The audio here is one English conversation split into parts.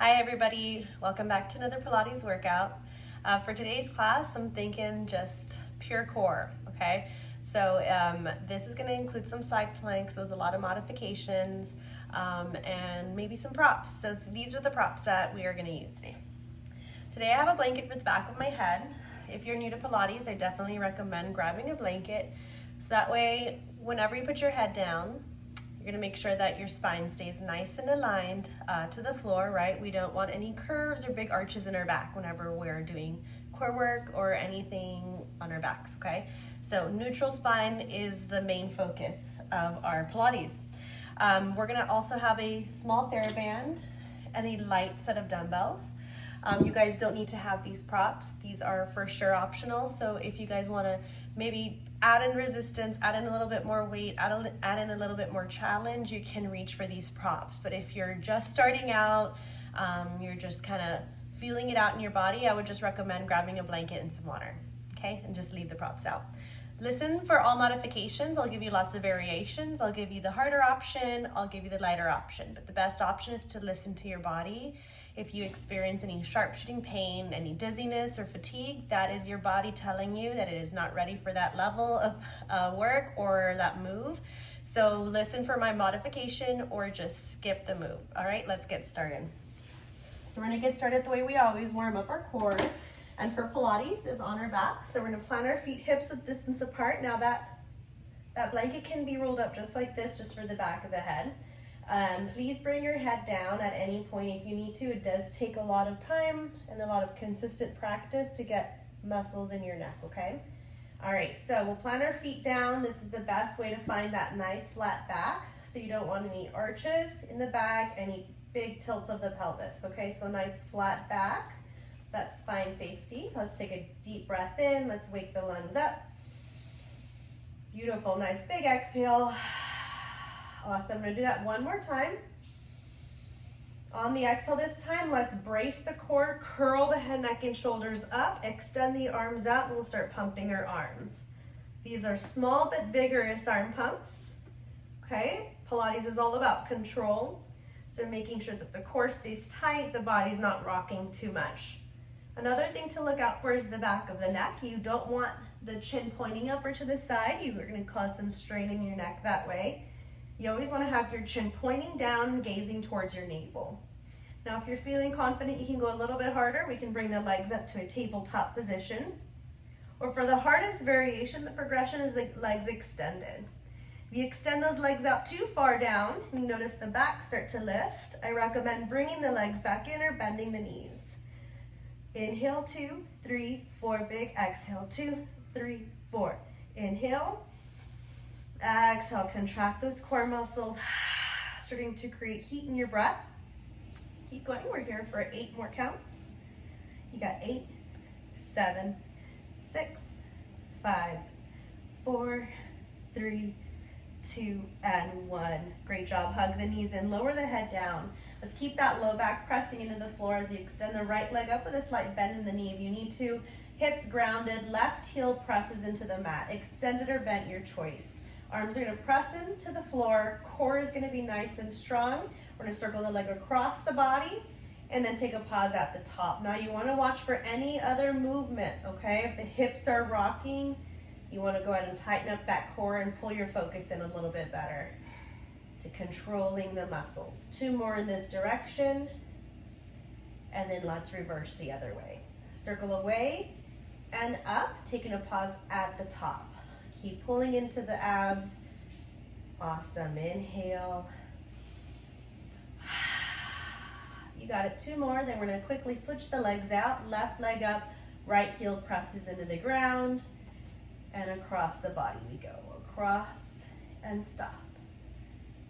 Hi everybody, welcome back to another Pilates workout. For today's class, I'm thinking just pure core, okay? So this is gonna include some side planks with a lot of modifications and maybe some props. So these are the props that we are gonna use today. Today I have a blanket for the back of my head. If you're new to Pilates, I definitely recommend grabbing a blanket. So that way, whenever you put your head down, you're gonna make sure that your spine stays nice and aligned to the floor, right? We don't want any curves or big arches in our back whenever we're doing core work or anything on our backs, okay? So neutral spine is the main focus of our Pilates. We're gonna also have a small TheraBand and a light set of dumbbells. You guys don't need to have these props. These are for sure optional. So if you guys wanna maybe add in resistance, add in a little bit more weight, add in a little bit more challenge, you can reach for these props. But if you're just starting out, you're just kind of feeling it out in your body, I would just recommend grabbing a blanket and some water, okay? And just leave the props out. Listen for all modifications. I'll give you lots of variations. I'll give you the harder option, I'll give you the lighter option. But the best option is to listen to your body. If you experience any sharp-shooting pain, any dizziness or fatigue, that is your body telling you that it is not ready for that level of work or that move. So listen for my modification or just skip the move. All right, let's get started. So we're gonna get started the way we always warm up our core. And for Pilates is on our back. So we're gonna plant our feet hips width distance apart. Now that blanket can be rolled up just like this, just for the back of the head. Please bring your head down at any point if you need to. It does take a lot of time and a lot of consistent practice to get muscles in your neck, okay? All right, so we'll plant our feet down. This is the best way to find that nice flat back. So you don't want any arches in the back, any big tilts of the pelvis, okay? So nice flat back, that's spine safety. Let's take a deep breath in. Let's wake the lungs up. Beautiful, nice big exhale. Awesome, I'm gonna do that one more time. On the exhale this time, let's brace the core, curl the head, neck, and shoulders up, extend the arms out, and we'll start pumping our arms. These are small but vigorous arm pumps, okay? Pilates is all about control, so making sure that the core stays tight, the body's not rocking too much. Another thing to look out for is the back of the neck. You don't want the chin pointing up or to the side. You're gonna cause some strain in your neck that way. You always want to have your chin pointing down, gazing towards your navel. Now, if you're feeling confident, you can go a little bit harder. We can bring the legs up to a tabletop position. Or for the hardest variation, the progression is the legs extended. If you extend those legs out too far down, you notice the back start to lift. I recommend bringing the legs back in or bending the knees. Inhale, 2, 3, 4, big. Exhale, 2, 3, 4. Inhale. Exhale, contract those core muscles, starting to create heat in your breath. Keep going, we're here for 8 more counts. You got 8, 7, 6, 5, 4, 3, 2, and 1. Great job, hug the knees in, lower the head down. Let's keep that low back pressing into the floor as you extend the right leg up with a slight bend in the knee if you need to. Hips grounded, left heel presses into the mat. Extended or bent, your choice. Arms are gonna press into the floor, core is gonna be nice and strong. We're gonna circle the leg across the body and then take a pause at the top. Now you wanna watch for any other movement, okay? If the hips are rocking, you wanna go ahead and tighten up that core and pull your focus in a little bit better to controlling the muscles. 2 more in this direction, and then let's reverse the other way. Circle away and up, taking a pause at the top. Keep pulling into the abs. Awesome, inhale. You got it, 2 more, then we're gonna quickly switch the legs out. Left leg up, right heel presses into the ground, and across the body we go. Across and stop.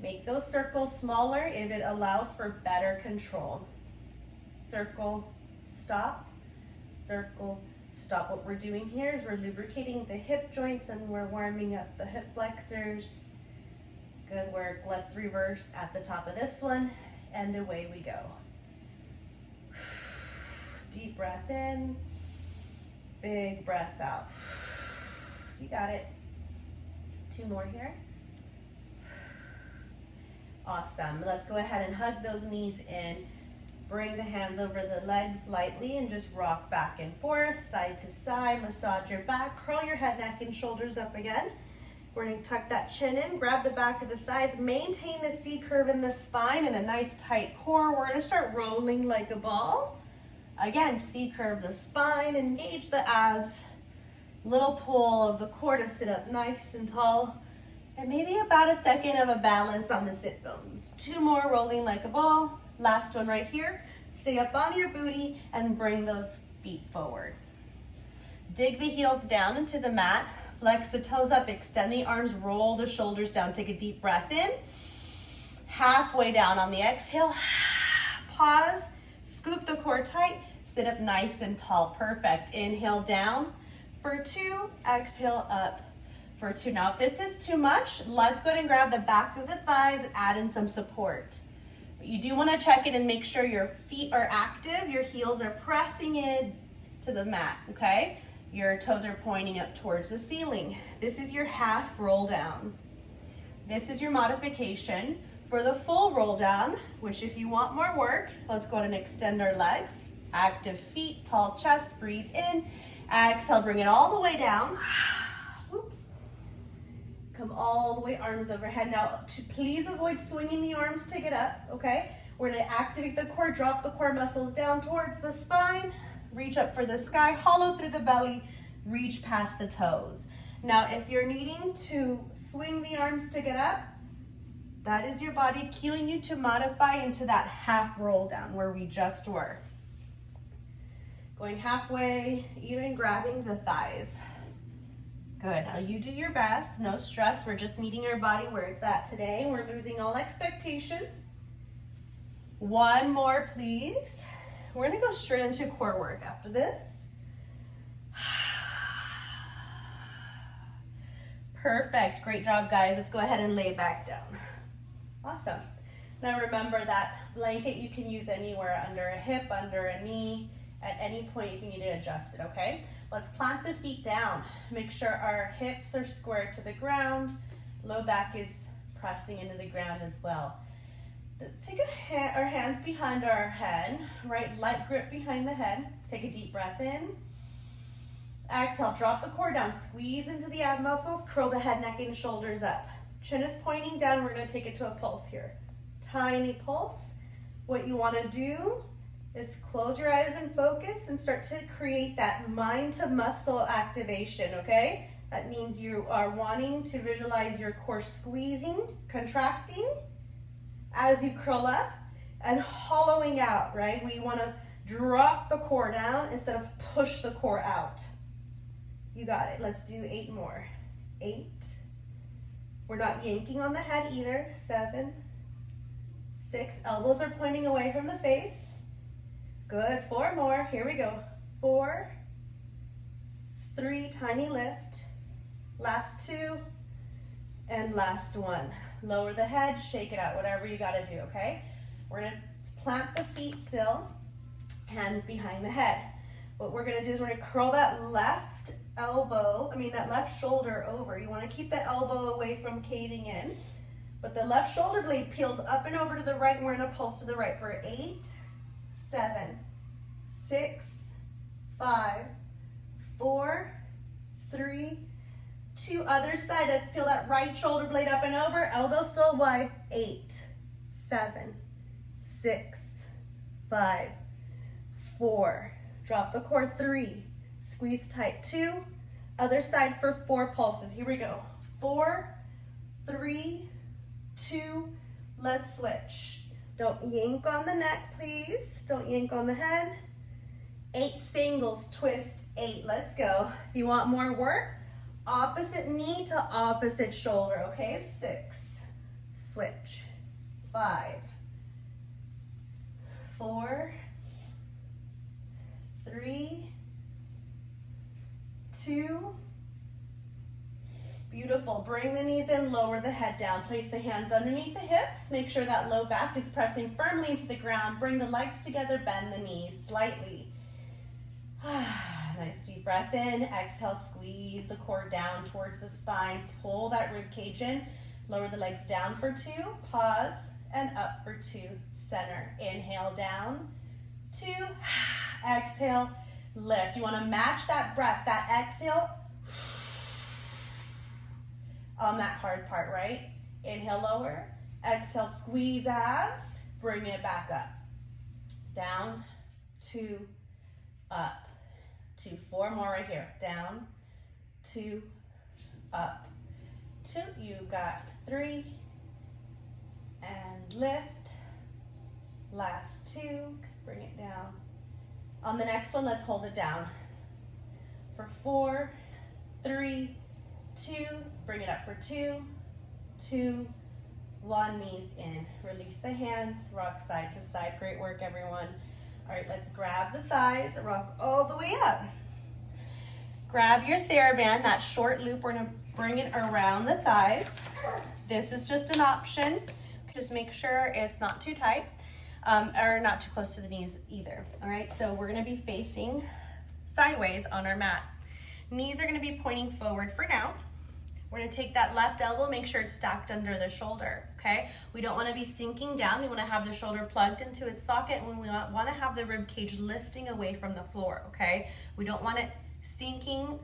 Make those circles smaller if it allows for better control. Circle, stop, circle, stop. What we're doing here is we're lubricating the hip joints and we're warming up the hip flexors. Good work. Let's reverse at the top of this one and away we go. Deep breath in, big breath out. You got it. 2 more here. Awesome. Let's go ahead and hug those knees in. Bring the hands over the legs lightly and just rock back and forth, side to side, massage your back, curl your head, neck, and shoulders up again. We're gonna tuck that chin in, grab the back of the thighs, maintain the C curve in the spine and a nice tight core. We're gonna start rolling like a ball. Again, C curve the spine, engage the abs. Little pull of the core to sit up nice and tall. And maybe about a second of a balance on the sit bones. 2 more, rolling like a ball. Last one right here. Stay up on your booty and bring those feet forward. Dig the heels down into the mat. Flex the toes up, extend the arms, roll the shoulders down. Take a deep breath in. Halfway down on the exhale. Pause, scoop the core tight, sit up nice and tall. Perfect. Inhale down for 2, exhale up for 2. Now, if this is too much, let's go ahead and grab the back of the thighs and add in some support. But you do want to check in and make sure your feet are active, your heels are pressing in to the mat, okay? Your toes are pointing up towards the ceiling. This is your half roll down. This is your modification. For the full roll down, which if you want more work, let's go ahead and extend our legs. Active feet, tall chest, breathe in. Exhale, bring it all the way down. Oops. Come all the way, arms overhead. Now, please avoid swinging the arms to get up, okay? We're gonna activate the core, drop the core muscles down towards the spine, reach up for the sky, hollow through the belly, reach past the toes. Now, if you're needing to swing the arms to get up, that is your body cueing you to modify into that half roll down where we just were. Going halfway, even grabbing the thighs. Good, now you do your best, no stress. We're just meeting our body where it's at today. We're losing all expectations. 1 more, please. We're gonna go straight into core work after this. Perfect, great job, guys. Let's go ahead and lay back down. Awesome. Now remember that blanket you can use anywhere, under a hip, under a knee, at any point if you need to adjust it, okay? Let's plant the feet down. Make sure our hips are square to the ground. Low back is pressing into the ground as well. Let's take our hands behind our head, right? Light grip behind the head. Take a deep breath in. Exhale, drop the core down. Squeeze into the ab muscles. Curl the head, neck, and shoulders up. Chin is pointing down. We're gonna take it to a pulse here. Tiny pulse. What you wanna do is close your eyes and focus and start to create that mind to muscle activation, okay? That means you are wanting to visualize your core squeezing, contracting as you curl up and hollowing out, right? We wanna drop the core down instead of push the core out. You got it, let's do 8 more. 8. We're not yanking on the head either. 7, 6, elbows are pointing away from the face. Good, 4 more, here we go. 4, 3, tiny lift. Last 2, and last 1. Lower the head, shake it out, whatever you gotta do, okay? We're gonna plant the feet still, hands behind the head. What we're gonna do is we're gonna curl that left shoulder over. You wanna keep the elbow away from caving in, but the left shoulder blade peels up and over to the right, and we're gonna pulse to the right for 8, 7, 6, 5, 4, 3, 2, other side. Let's peel that right shoulder blade up and over, elbow still wide. 8, 7, 6, 5, 4, drop the core. 3, squeeze tight. 2, other side for 4 pulses. Here we go. 4, 3, 2, let's switch. Don't yank on the neck, please. Don't yank on the head. 8 singles, twist. 8, let's go. If you want more work, opposite knee to opposite shoulder, okay? 6, switch. 5, 4, 3, 2, beautiful. Bring the knees in, lower the head down. Place the hands underneath the hips. Make sure that low back is pressing firmly into the ground. Bring the legs together, bend the knees slightly. Nice deep breath in. Exhale, squeeze the core down towards the spine. Pull that rib cage in. Lower the legs down for 2, pause, and up for 2, center. Inhale down, 2, exhale, lift. You wanna match that breath, that exhale, on that hard part, right? Inhale, lower, exhale, squeeze abs, bring it back up. Down, 2, up, 2, 4 more right here. Down, 2, up, 2, you got 3, and lift. Last 2, bring it down. On the next one, let's hold it down. For 4, 3, 2, bring it up for 2, 2, 1, knees in. Release the hands, rock side to side. Great work, everyone. All right, let's grab the thighs, rock all the way up. Grab your TheraBand, that short loop, we're gonna bring it around the thighs. This is just an option. Just make sure it's not too tight or not too close to the knees either. All right, so we're gonna be facing sideways on our mat. Knees are gonna be pointing forward for now. We're gonna take that left elbow, make sure it's stacked under the shoulder, okay? We don't wanna be sinking down. We wanna have the shoulder plugged into its socket, and we wanna have the rib cage lifting away from the floor, okay? We don't want it sinking,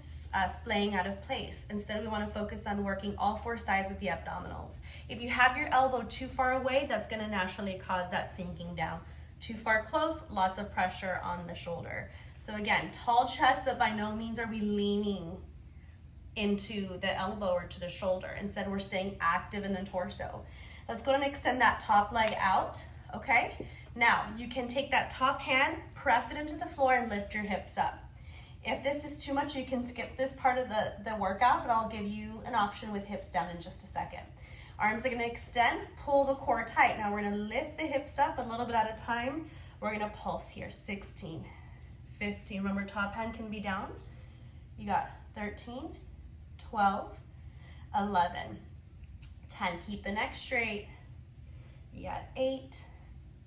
splaying out of place. Instead, we wanna focus on working all 4 sides of the abdominals. If you have your elbow too far away, that's gonna naturally cause that sinking down. Too far close, lots of pressure on the shoulder. So again, tall chest, but by no means are we leaning into the elbow or to the shoulder. Instead, we're staying active in the torso. Let's go and extend that top leg out, okay? Now, you can take that top hand, press it into the floor, and lift your hips up. If this is too much, you can skip this part of the workout, but I'll give you an option with hips down in just a second. Arms are gonna extend, pull the core tight. Now we're gonna lift the hips up a little bit at a time. We're gonna pulse here, 16, 15. Remember, top hand can be down. You got 13, 12, 11, 10. Keep the neck straight. You got 8,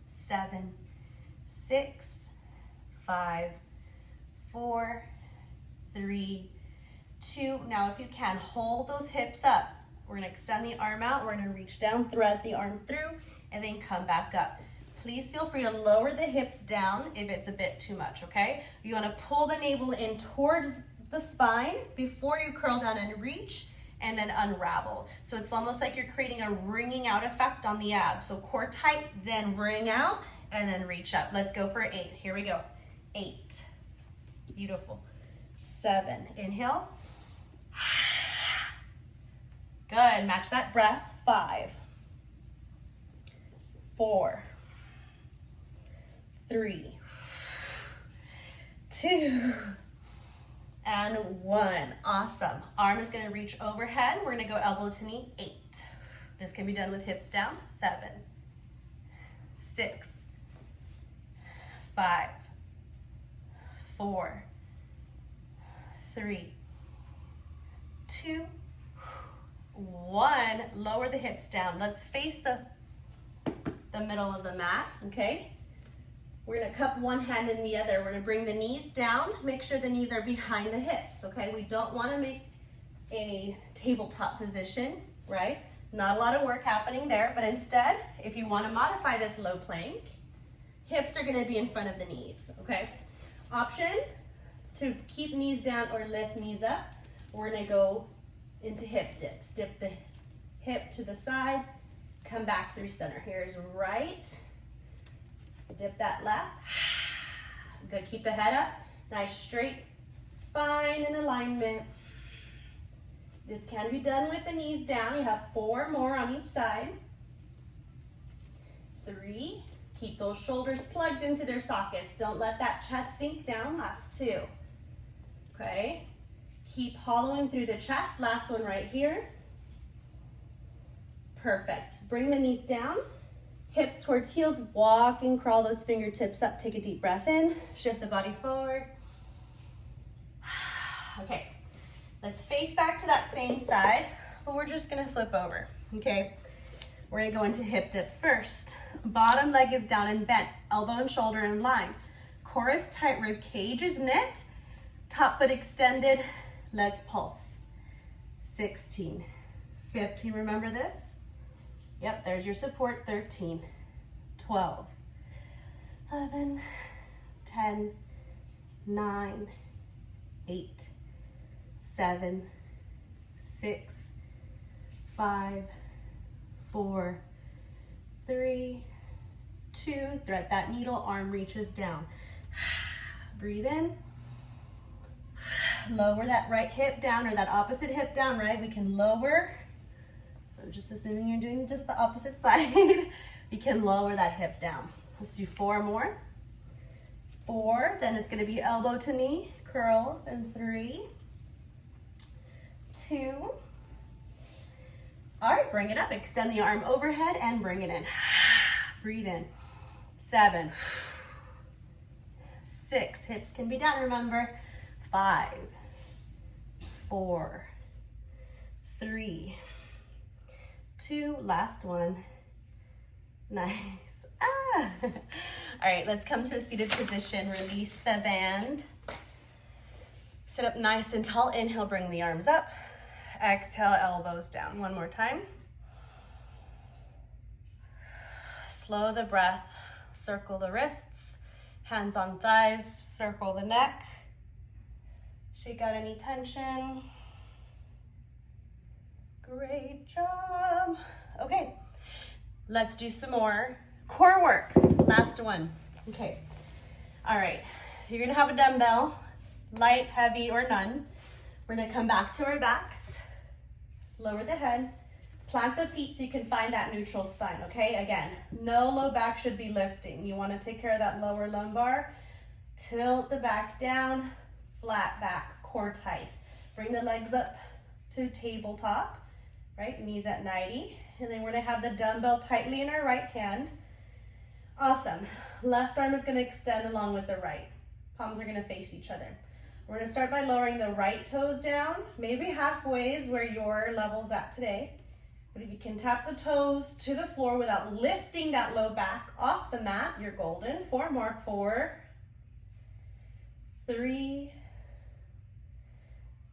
7, 6, 5, 4, 3, 2. Now if you can, hold those hips up. We're gonna extend the arm out. We're gonna reach down, thread the arm through, and then come back up. Please feel free to lower the hips down if it's a bit too much, okay? You wanna pull the navel in towards the spine before you curl down and reach, and then unravel. So it's almost like you're creating a wringing out effect on the abs. So core tight, then wring out, and then reach up. Let's go for 8. Here we go. 8. Beautiful. 7. Inhale. Good. Match that breath. 5, 4, 3, 2, and 1. Awesome. Arm is going to reach overhead. We're going to go elbow to knee. 8. This can be done with hips down. 7, 6, 5, 4, 3, 2, 1. Lower the hips down. Let's face the middle of the mat, okay? We're gonna cup one hand in the other. We're gonna bring the knees down. Make sure the knees are behind the hips, okay? We don't wanna make a tabletop position, right? Not a lot of work happening there, but instead, if you wanna modify this low plank, hips are gonna be in front of the knees, okay? Option to keep knees down or lift knees up. We're gonna go into hip dips. Dip the hip to the side, come back through center. Here's right, dip that left. Good, keep the head up. Nice straight spine and alignment. This can be done with the knees down. You have 4 more on each side. 3, keep those shoulders plugged into their sockets. Don't let that chest sink down. Last 2, okay? Keep hollowing through the chest. Last one right here. Perfect. Bring the knees down, hips towards heels, walk and crawl those fingertips up. Take a deep breath in, shift the body forward. Okay, let's face back to that same side, but we're just gonna flip over, okay? We're gonna go into hip dips first. Bottom leg is down and bent, elbow and shoulder in line. Core is tight, rib cage is knit, top foot extended. Let's pulse. 16, 15, remember this? Yep, there's your support, 13, 12, 11, 10, 9, 8, 7, 6, 5, 4, 3, 2, thread that needle, arm reaches down. Breathe in. Lower that right hip down or that opposite hip down, right? We can lower. So just assuming you're doing just the opposite side, we can lower that hip down. Let's do 4 more. 4, then it's gonna be elbow to knee, curls in 3, 2. All right, bring it up. Extend the arm overhead and bring it in. Breathe in. 7, 6, hips can be down, remember. 5, 4, 3, 2, last one. Nice. Ah. All right, let's come to a seated position. Release the band. Sit up nice and tall. Inhale, bring the arms up. Exhale, elbows down. One more time. Slow the breath. Circle the wrists. Hands on thighs. Circle the neck. Shake out any tension. Great job. Okay, let's do some more core work. Last one. Okay. All right. You're gonna have a dumbbell, light, heavy, or none. We're gonna come back to our backs. Lower the head. Plant the feet so you can find that neutral spine, okay? Again, no low back should be lifting. You wanna take care of that lower lumbar. Tilt the back down, flat back, core tight. Bring the legs up to tabletop, right? Knees at 90. And then we're gonna have the dumbbell tightly in our right hand. Awesome. Left arm is gonna extend along with the right. Palms are gonna face each other. We're gonna start by lowering the right toes down, maybe halfway is where your level's at today. But if you can tap the toes to the floor without lifting that low back off the mat, you're golden. 4 more. 4, 3,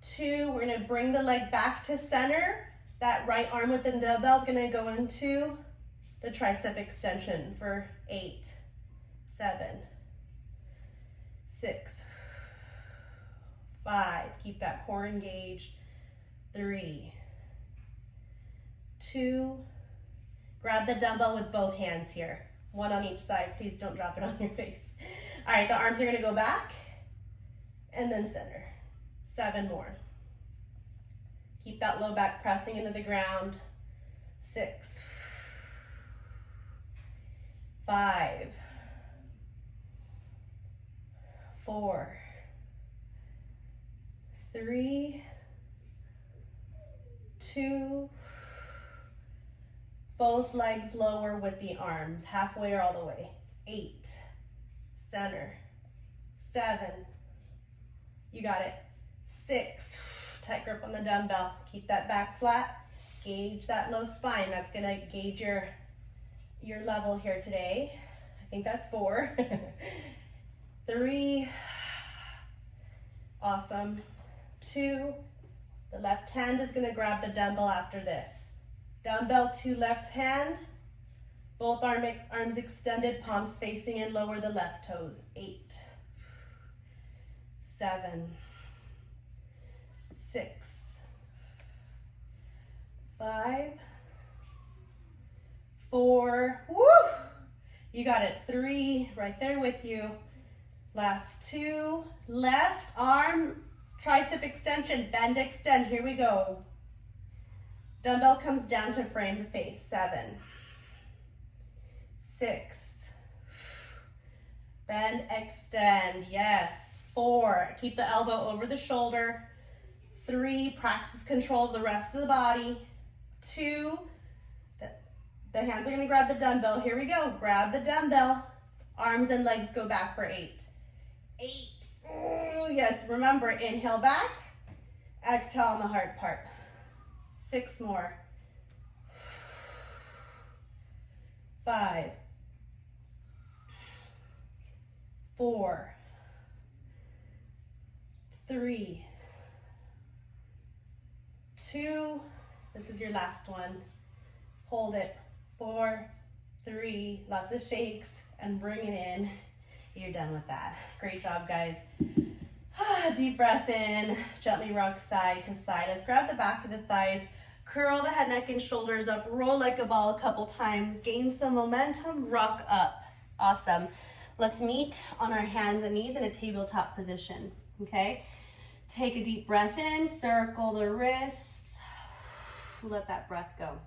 2. We're gonna bring the leg back to center. That right arm with the dumbbell is gonna go into the tricep extension for 8, 7, 6, 5. Keep that core engaged. 3, 2. Grab the dumbbell with both hands here. One on each side. Please don't drop it on your face. All right, the arms are gonna go back and then center. 7 more. Keep that low back pressing into the ground. 6, 5, 4, 3, 2. Both legs lower with the arms, halfway or all the way. 8, center. 7, you got it. 6, tight grip on the dumbbell. Keep that back flat. Gauge that low spine. That's gonna gauge your level here today. I think that's 4. 3, awesome. 2, the left hand is gonna grab the dumbbell after this. Dumbbell to left hand, both arms extended, palms facing in, lower the left toes. 8, 7, 6, 5, 4, woo! You got it. 3, right there with you. Last 2, left arm, tricep extension, bend, extend. Here we go. Dumbbell comes down to frame the face. 7, 6, bend, extend. Yes. 4, keep the elbow over the shoulder. 3, practice control of the rest of the body. 2, the hands are gonna grab the dumbbell. Here we go. Grab the dumbbell. Arms and legs go back for 8. 8. Oh, yes. Remember, inhale back. Exhale on the hard part. 6 more. 5, 4, 3, 2, This is your last one. Hold it. 4, 3, lots of shakes, and bring it in. You're done with that. Great job, guys. Deep breath in, gently rock side to side. Let's grab the back of the thighs, curl the head, neck, and shoulders up, roll like a ball a couple times, gain some momentum, rock up. Awesome. Let's meet on our hands and knees in a tabletop position, okay? Take a deep breath in, circle the wrists, let that breath go.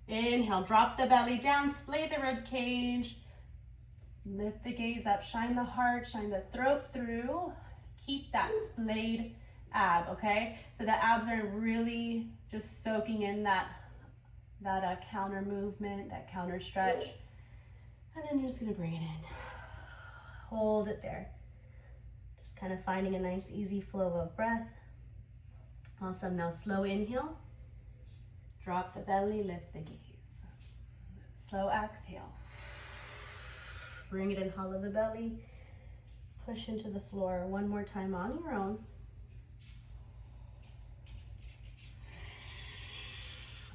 Inhale, drop the belly down, splay the rib cage, lift the gaze up, shine the heart, shine the throat through. Keep that splayed ab, okay? So the abs are really just soaking in that counter movement, that counter stretch. And then you're just gonna bring it in. Hold it there. Just kind of finding a nice easy flow of breath. Awesome, now slow inhale. Drop the belly, lift the gaze. Slow exhale. Bring it in, hollow the belly. Push into the floor. One more time on your own.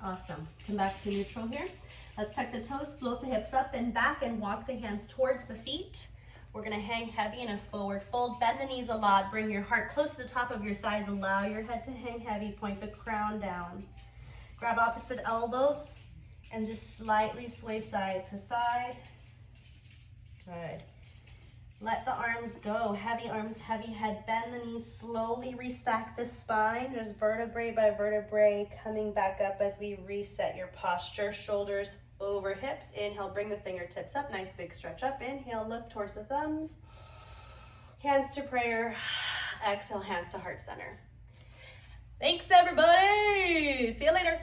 Awesome. Come back to neutral here. Let's tuck the toes, float the hips up and back, and walk the hands towards the feet. We're gonna hang heavy in a forward fold. Bend the knees a lot. Bring your heart close to the top of your thighs. Allow your head to hang heavy. Point the crown down. Grab opposite elbows and just slightly sway side to side. Good. Let the arms go. Heavy arms, heavy head. Bend the knees. Slowly restack the spine. Just vertebrae by vertebrae coming back up as we reset your posture. Shoulders over hips. Inhale, bring the fingertips up. Nice big stretch up. Inhale, look towards the thumbs. Hands to prayer. Exhale, hands to heart center. Thanks, everybody. See you later.